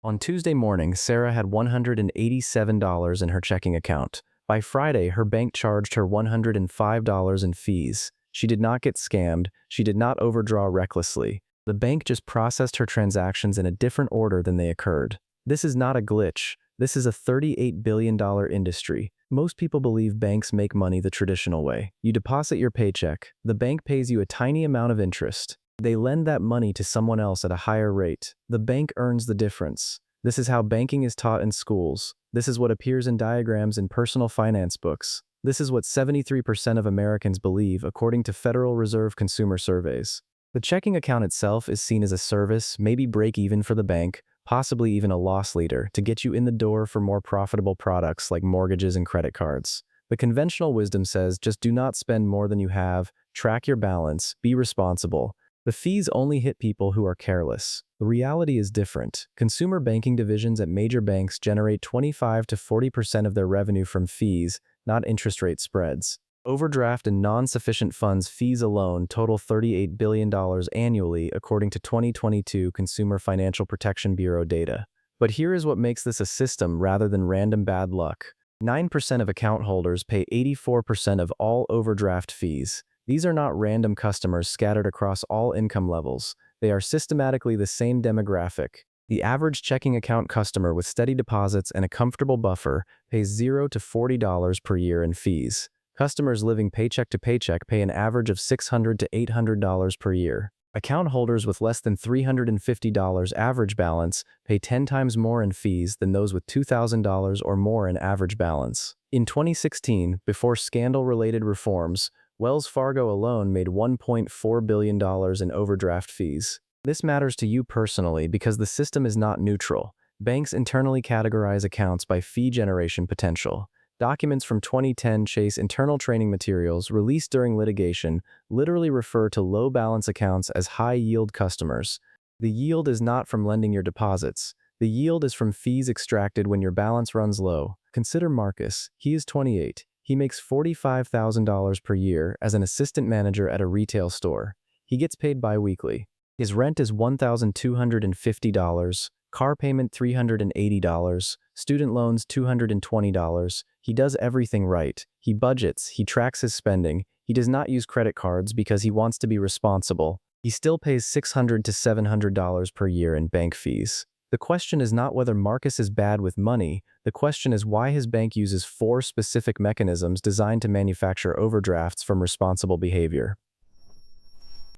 On Tuesday morning, Sarah had $187 in her checking account. By Friday, her bank charged her $105 in fees. She did not get scammed. She did not overdraw recklessly. The bank just processed her transactions in a different order than they occurred. This is not a glitch. This is a $38 billion industry. Most people believe banks make money the traditional way. You deposit your paycheck. The bank pays you a tiny amount of interest. They lend that money to someone else at a higher rate. The bank earns the difference. This is how banking is taught in schools. This is what appears in diagrams in personal finance books. This is what 73% of Americans believe, according to Federal Reserve consumer surveys. The checking account itself is seen as a service, maybe break even for the bank, possibly even a loss leader, to get you in the door for more profitable products like mortgages and credit cards. The conventional wisdom says just do not spend more than you have, track your balance, be responsible. The fees only hit people who are careless. The reality is different. Consumer banking divisions at major banks generate 25 to 40% of their revenue from fees, not interest rate spreads. Overdraft and non-sufficient funds fees alone total $38 billion annually, according to 2022 Consumer Financial Protection Bureau data. But here is what makes this a system rather than random bad luck. 9% of account holders pay 84% of all overdraft fees. These are not random customers scattered across all income levels. They are systematically the same demographic. The average checking account customer with steady deposits and a comfortable buffer pays $0 to $40 per year in fees. Customers living paycheck to paycheck pay an average of $600 to $800 per year. Account holders with less than $350 average balance pay 10 times more in fees than those with $2,000 or more in average balance. In 2016, before scandal-related reforms, Wells Fargo alone made $1.4 billion in overdraft fees. This matters to you personally because the system is not neutral. Banks internally categorize accounts by fee generation potential. Documents from 2010 Chase internal training materials released during litigation literally refer to low-balance accounts as high-yield customers. The yield is not from lending your deposits. The yield is from fees extracted when your balance runs low. Consider Marcus. He is 28. He makes $45,000 per year as an assistant manager at a retail store. He gets paid bi-weekly. His rent is $1,250, car payment $380, student loans $220. He does everything right. He budgets, he tracks his spending. He does not use credit cards because he wants to be responsible. He still pays $600 to $700 per year in bank fees. The question is not whether Marcus is bad with money. The question is why his bank uses 4 specific mechanisms designed to manufacture overdrafts from responsible behavior.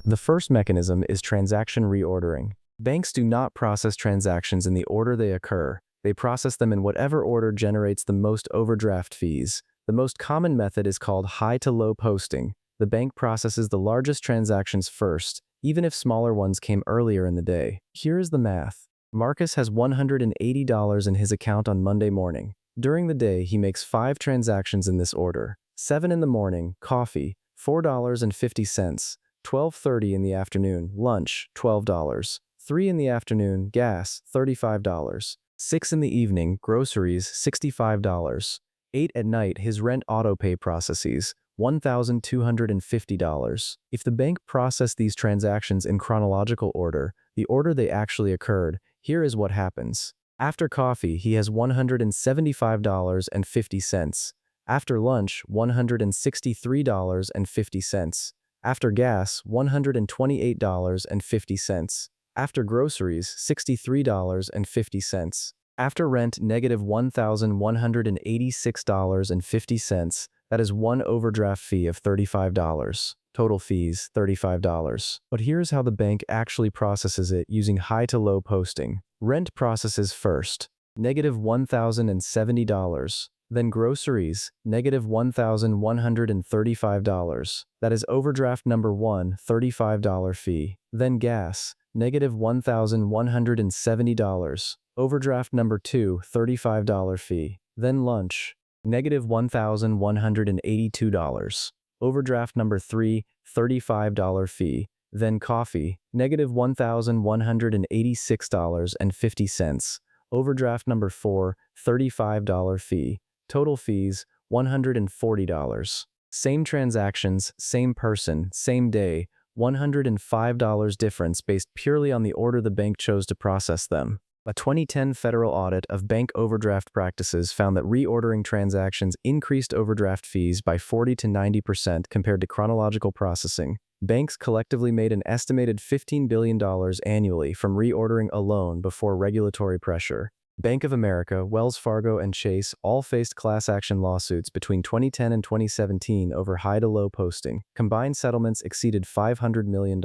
The first mechanism is transaction reordering. Banks do not process transactions in the order they occur. They process them in whatever order generates the most overdraft fees. The most common method is called high to low posting. The bank processes the largest transactions first, even if smaller ones came earlier in the day. Here is the math. Marcus has $180 in his account on Monday morning. During the day, he makes 5 transactions in this order. 7 in the morning, coffee, $4.50. 12:30 in the afternoon, lunch, $12. 3 in the afternoon, gas, $35. 6 in the evening, groceries, $65. 8 at night, his rent autopay processes, $1,250. If the bank processed these transactions in chronological order, the order they actually occurred, here is what happens. After coffee, he has $175.50. After lunch, $163.50. After gas, $128.50. After groceries, $63.50. After rent, $-1,186.50. That is one overdraft fee of $35. Total fees, $35. But here's how the bank actually processes it using high to low posting. Rent processes first, $-1,070. Then groceries, $-1,135. That is overdraft number 1, $35 fee. Then gas, $-1,170. Overdraft number 2, $35 fee. Then lunch, $-1,182. Overdraft number 3, $35 fee. Then coffee, $-1,186.50. Overdraft number 4, $35 fee. Total fees, $140. Same transactions, same person, same day, $105 difference based purely on the order the bank chose to process them. A 2010 federal audit of bank overdraft practices found that reordering transactions increased overdraft fees by 40 to 90% compared to chronological processing. Banks collectively made an estimated $15 billion annually from reordering alone before regulatory pressure. Bank of America, Wells Fargo, and Chase all faced class action lawsuits between 2010 and 2017 over high-to-low posting. Combined settlements exceeded $500 million.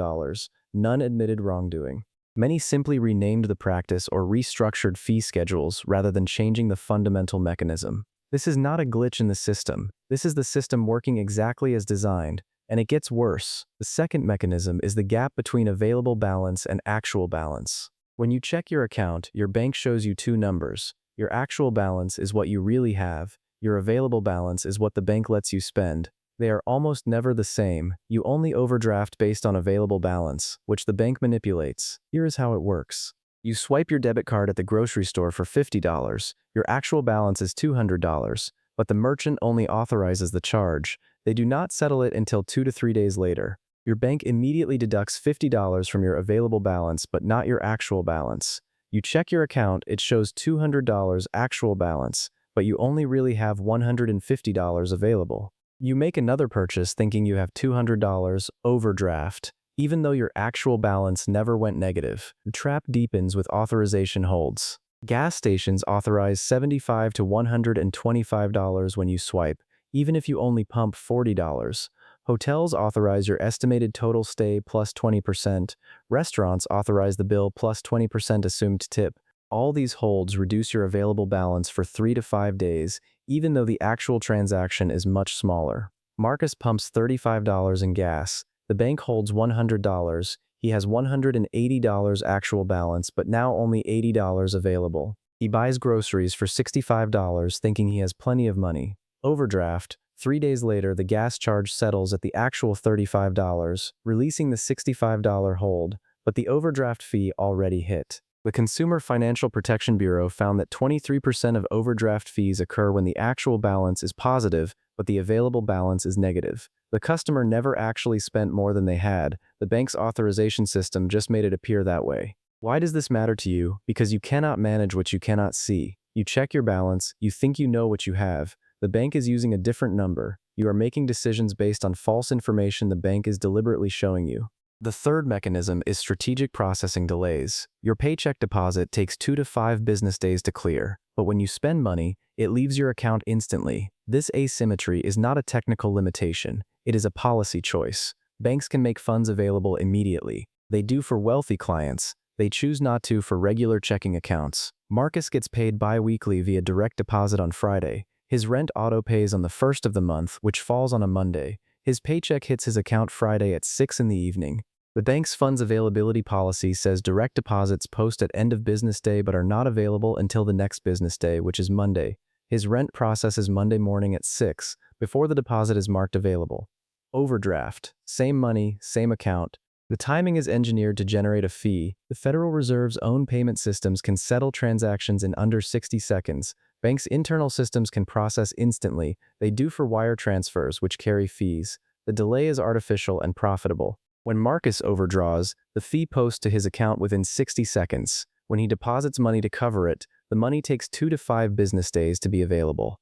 None admitted wrongdoing. Many simply renamed the practice or restructured fee schedules rather than changing the fundamental mechanism. This is not a glitch in the system. This is the system working exactly as designed, and it gets worse. The second mechanism is the gap between available balance and actual balance. When you check your account, your bank shows you two numbers. Your actual balance is what you really have. Your available balance is what the bank lets you spend. They are almost never the same. You only overdraft based on available balance, which the bank manipulates. Here is how it works. You swipe your debit card at the grocery store for $50. Your actual balance is $200, but the merchant only authorizes the charge. They do not settle it until 2 to 3 days later. Your bank immediately deducts $50 from your available balance, but not your actual balance. You check your account, it shows $200 actual balance, but you only really have $150 available. You make another purchase thinking you have $200 overdraft, even though your actual balance never went negative. The trap deepens with authorization holds. Gas stations authorize $75 to $125 when you swipe, even if you only pump $40. Hotels authorize your estimated total stay plus 20%. Restaurants authorize the bill plus 20% assumed tip. All these holds reduce your available balance for 3 to 5 days, even though the actual transaction is much smaller. Marcus pumps $35 in gas. The bank holds $100. He has $180 actual balance, but now only $80 available. He buys groceries for $65, thinking he has plenty of money. Overdraft. 3 days later, the gas charge settles at the actual $35, releasing the $65 hold, but the overdraft fee already hit. The Consumer Financial Protection Bureau found that 23% of overdraft fees occur when the actual balance is positive, but the available balance is negative. The customer never actually spent more than they had. The bank's authorization system just made it appear that way. Why does this matter to you? Because you cannot manage what you cannot see. You check your balance, you think you know what you have. The bank is using a different number. You are making decisions based on false information the bank is deliberately showing you. The third mechanism is strategic processing delays. Your paycheck deposit takes 2 to 5 business days to clear, but when you spend money, it leaves your account instantly. This asymmetry is not a technical limitation, it is a policy choice. Banks can make funds available immediately. They do for wealthy clients. They choose not to for regular checking accounts. Marcus gets paid bi-weekly via direct deposit on Friday. His rent auto-pays on the first of the month, which falls on a Monday. His paycheck hits his account Friday at 6 in the evening. The bank's funds availability policy says direct deposits post at end of business day but are not available until the next business day, which is Monday. His rent processes Monday morning at 6, before the deposit is marked available. Overdraft. Same money, same account. The timing is engineered to generate a fee. The Federal Reserve's own payment systems can settle transactions in under 60 seconds. Banks' internal systems can process instantly. They do for wire transfers, which carry fees. The delay is artificial and profitable. When Marcus overdraws, the fee posts to his account within 60 seconds. When he deposits money to cover it, the money takes 2 to 5 business days to be available.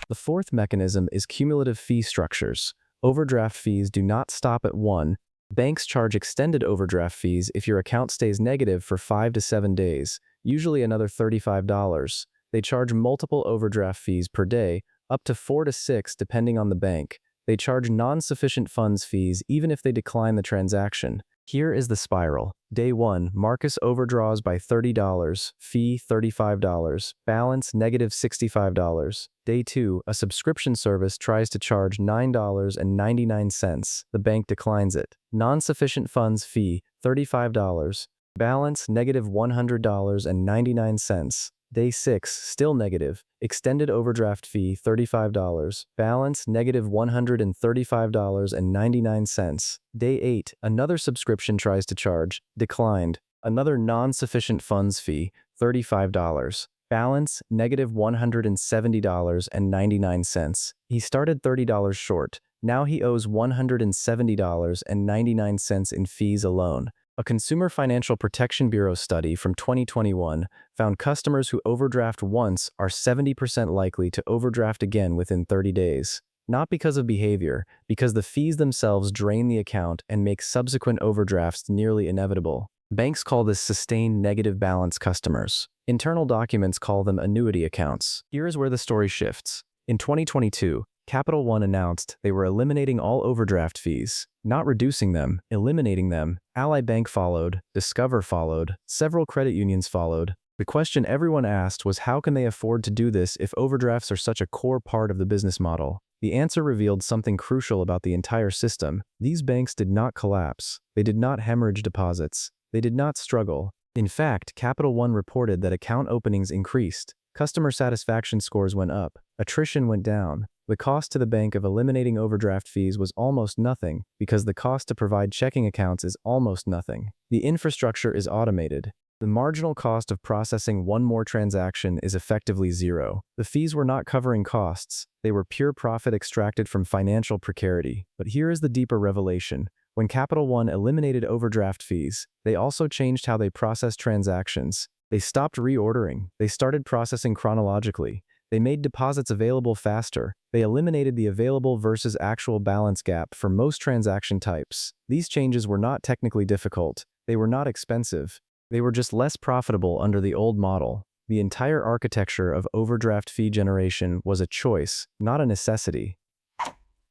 The fourth mechanism is cumulative fee structures. Overdraft fees do not stop at 1. Banks charge extended overdraft fees if your account stays negative for 5 to 7 days, usually another $35. They charge multiple overdraft fees per day, up to 4 to 6 depending on the bank. They charge non-sufficient funds fees even if they decline the transaction. Here is the spiral. Day 1, Marcus overdraws by $30, fee $35, balance negative $65. Day 2, a subscription service tries to charge $9.99. The bank declines it. Non-sufficient funds fee $35, balance negative $100.99. Day 6, still negative. Extended overdraft fee $35. Balance negative $135.99. Day 8, another subscription tries to charge. Declined. Another non-sufficient funds fee $35. Balance negative $170.99. He started $30 short. Now he owes $170.99 in fees alone. A Consumer Financial Protection Bureau study from 2021 found customers who overdraft once are 70% likely to overdraft again within 30 days. Not because of behavior, because the fees themselves drain the account and make subsequent overdrafts nearly inevitable. Banks call this sustained negative balance customers. Internal documents call them annuity accounts. Here is where the story shifts. In 2022, Capital One announced they were eliminating all overdraft fees, not reducing them, eliminating them. Ally Bank followed, Discover followed, several credit unions followed. The question everyone asked was, how can they afford to do this if overdrafts are such a core part of the business model? The answer revealed something crucial about the entire system. These banks did not collapse. They did not hemorrhage deposits. They did not struggle. In fact, Capital One reported that account openings increased, customer satisfaction scores went up, attrition went down. The cost to the bank of eliminating overdraft fees was almost nothing, because the cost to provide checking accounts is almost nothing. The infrastructure is automated. The marginal cost of processing one more transaction is effectively zero. The fees were not covering costs. They were pure profit extracted from financial precarity. But here is the deeper revelation. When Capital One eliminated overdraft fees, they also changed how they processed transactions. They stopped reordering. They started processing chronologically. They made deposits available faster. They eliminated the available versus actual balance gap for most transaction types. These changes were not technically difficult. They were not expensive. They were just less profitable under the old model. The entire architecture of overdraft fee generation was a choice, not a necessity.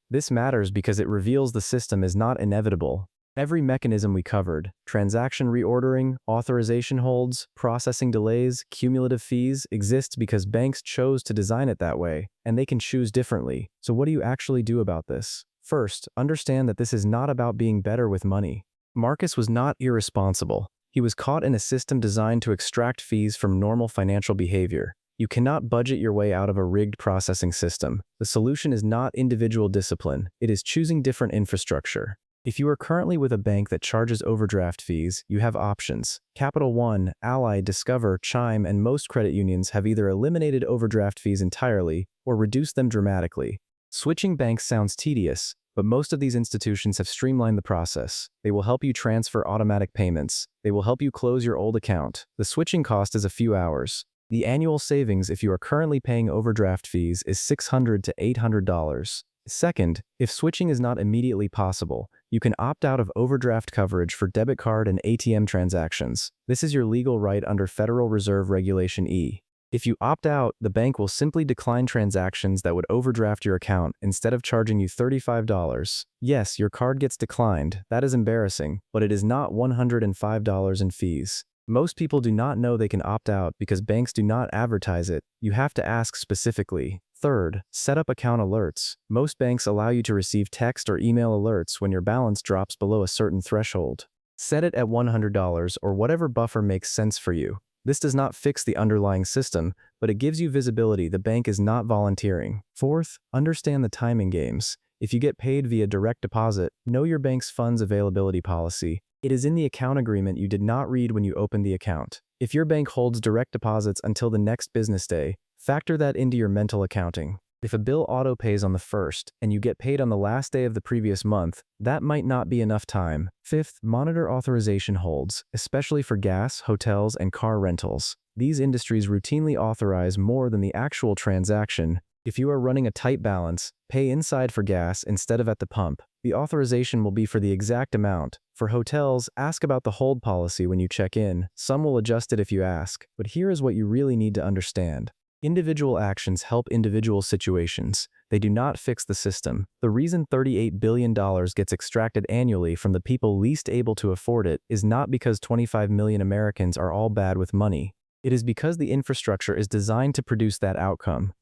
This matters because it reveals the system is not inevitable. Every mechanism we covered, transaction reordering, authorization holds, processing delays, cumulative fees, exists because banks chose to design it that way, and they can choose differently. So what do you actually do about this? First, understand that this is not about being better with money. Marcus was not irresponsible. He was caught in a system designed to extract fees from normal financial behavior. You cannot budget your way out of a rigged processing system. The solution is not individual discipline. It is choosing different infrastructure. If you are currently with a bank that charges overdraft fees, you have options. Capital One, Ally, Discover, Chime, and most credit unions have either eliminated overdraft fees entirely or reduced them dramatically. Switching banks sounds tedious, but most of these institutions have streamlined the process. They will help you transfer automatic payments. They will help you close your old account. The switching cost is a few hours. The annual savings if you are currently paying overdraft fees is $600 to $800. Second, if switching is not immediately possible, you can opt out of overdraft coverage for debit card and ATM transactions. This is your legal right under Federal Reserve Regulation E. If you opt out, the bank will simply decline transactions that would overdraft your account instead of charging you $35. Yes, your card gets declined. That is embarrassing, but it is not $105 in fees. Most people do not know they can opt out because banks do not advertise it. You have to ask specifically. Third, set up account alerts. Most banks allow you to receive text or email alerts when your balance drops below a certain threshold. Set it at $100 or whatever buffer makes sense for you. This does not fix the underlying system, but it gives you visibility the bank is not volunteering. Fourth, understand the timing games. If you get paid via direct deposit, know your bank's funds availability policy. It is in the account agreement you did not read when you opened the account. If your bank holds direct deposits until the next business day, factor that into your mental accounting. If a bill auto-pays on the 1st and you get paid on the last day of the previous month, that might not be enough time. Fifth, monitor authorization holds, especially for gas, hotels, and car rentals. These industries routinely authorize more than the actual transaction. If you are running a tight balance, pay inside for gas instead of at the pump. The authorization will be for the exact amount. For hotels, ask about the hold policy when you check in. Some will adjust it if you ask, but here is what you really need to understand. Individual actions help individual situations. They do not fix the system. The reason $38 billion gets extracted annually from the people least able to afford it is not because 25 million Americans are all bad with money. It is because the infrastructure is designed to produce that outcome.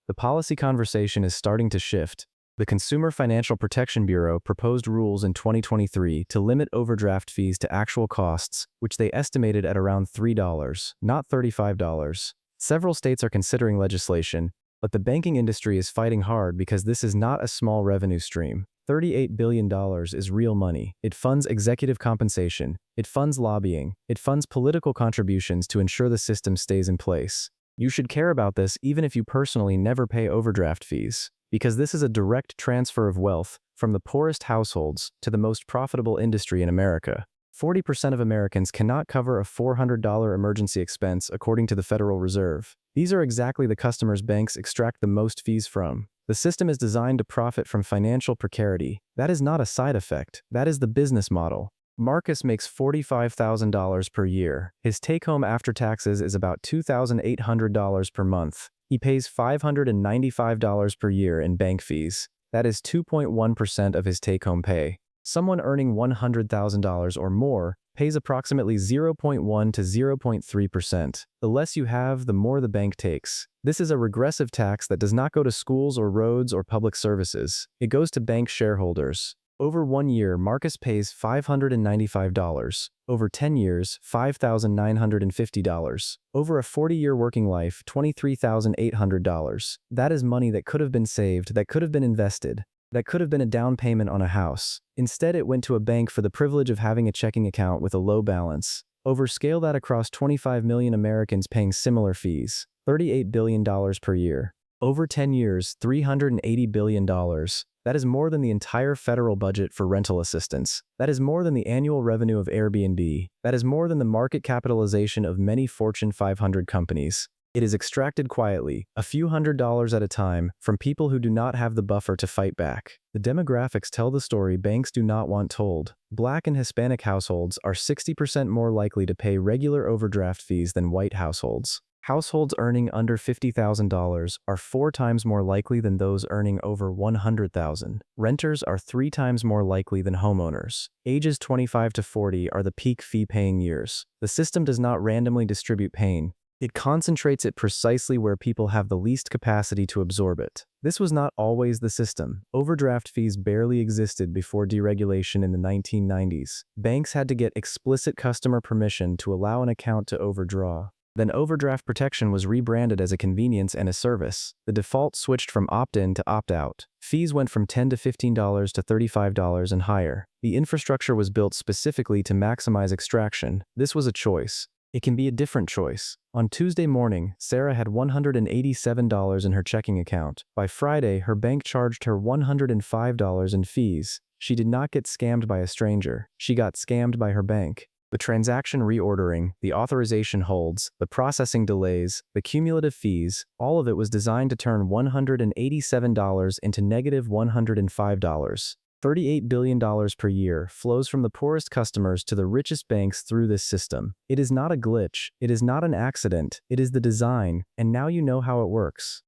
The policy conversation is starting to shift. The Consumer Financial Protection Bureau proposed rules in 2023 to limit overdraft fees to actual costs, which they estimated at around $3, not $35. Several states are considering legislation, but the banking industry is fighting hard because this is not a small revenue stream. $38 billion is real money. It funds executive compensation. It funds lobbying. It funds political contributions to ensure the system stays in place. You should care about this even if you personally never pay overdraft fees, because this is a direct transfer of wealth from the poorest households to the most profitable industry in America. 40% of Americans cannot cover a $400 emergency expense, according to the Federal Reserve. These are exactly the customers banks extract the most fees from. The system is designed to profit from financial precarity. That is not a side effect. That is the business model. Marcus makes $45,000 per year. His take-home after taxes is about $2,800 per month. He pays $595 per year in bank fees. That is 2.1% of his take-home pay. Someone earning $100,000 or more pays approximately 0.1 to 0.3%. The less you have, the more the bank takes. This is a regressive tax that does not go to schools or roads or public services. It goes to bank shareholders. Over 1 year, Marcus pays $595. Over 10 years, $5,950. Over a 40-year working life, $23,800. That is money that could have been saved, that could have been invested. That could have been a down payment on a house. Instead, it went to a bank for the privilege of having a checking account with a low balance. Overscale that across 25 million Americans paying similar fees. $38 billion per year. Over 10 years, $380 billion. That is more than the entire federal budget for rental assistance. That is more than the annual revenue of Airbnb. That is more than the market capitalization of many Fortune 500 companies. It is extracted quietly, a few $100s at a time, from people who do not have the buffer to fight back. The demographics tell the story banks do not want told. Black and Hispanic households are 60% more likely to pay regular overdraft fees than white households. Households earning under $50,000 are 4 times more likely than those earning over $100,000. Renters are 3 times more likely than homeowners. Ages 25 to 40 are the peak fee-paying years. The system does not randomly distribute pain. It concentrates it precisely where people have the least capacity to absorb it. This was not always the system. Overdraft fees barely existed before deregulation in the 1990s. Banks had to get explicit customer permission to allow an account to overdraw. Then overdraft protection was rebranded as a convenience and a service. The default switched from opt-in to opt-out. Fees went from $10 to $15 to $35 and higher. The infrastructure was built specifically to maximize extraction. This was a choice. It can be a different choice. On Tuesday morning, Sarah had $187 in her checking account. By Friday, her bank charged her $105 in fees. She did not get scammed by a stranger. She got scammed by her bank. The transaction reordering, the authorization holds, the processing delays, the cumulative fees, all of it was designed to turn $187 into negative $105. $38 billion per year flows from the poorest customers to the richest banks through this system. It is not a glitch. It is not an accident. It is the design, and now you know how it works.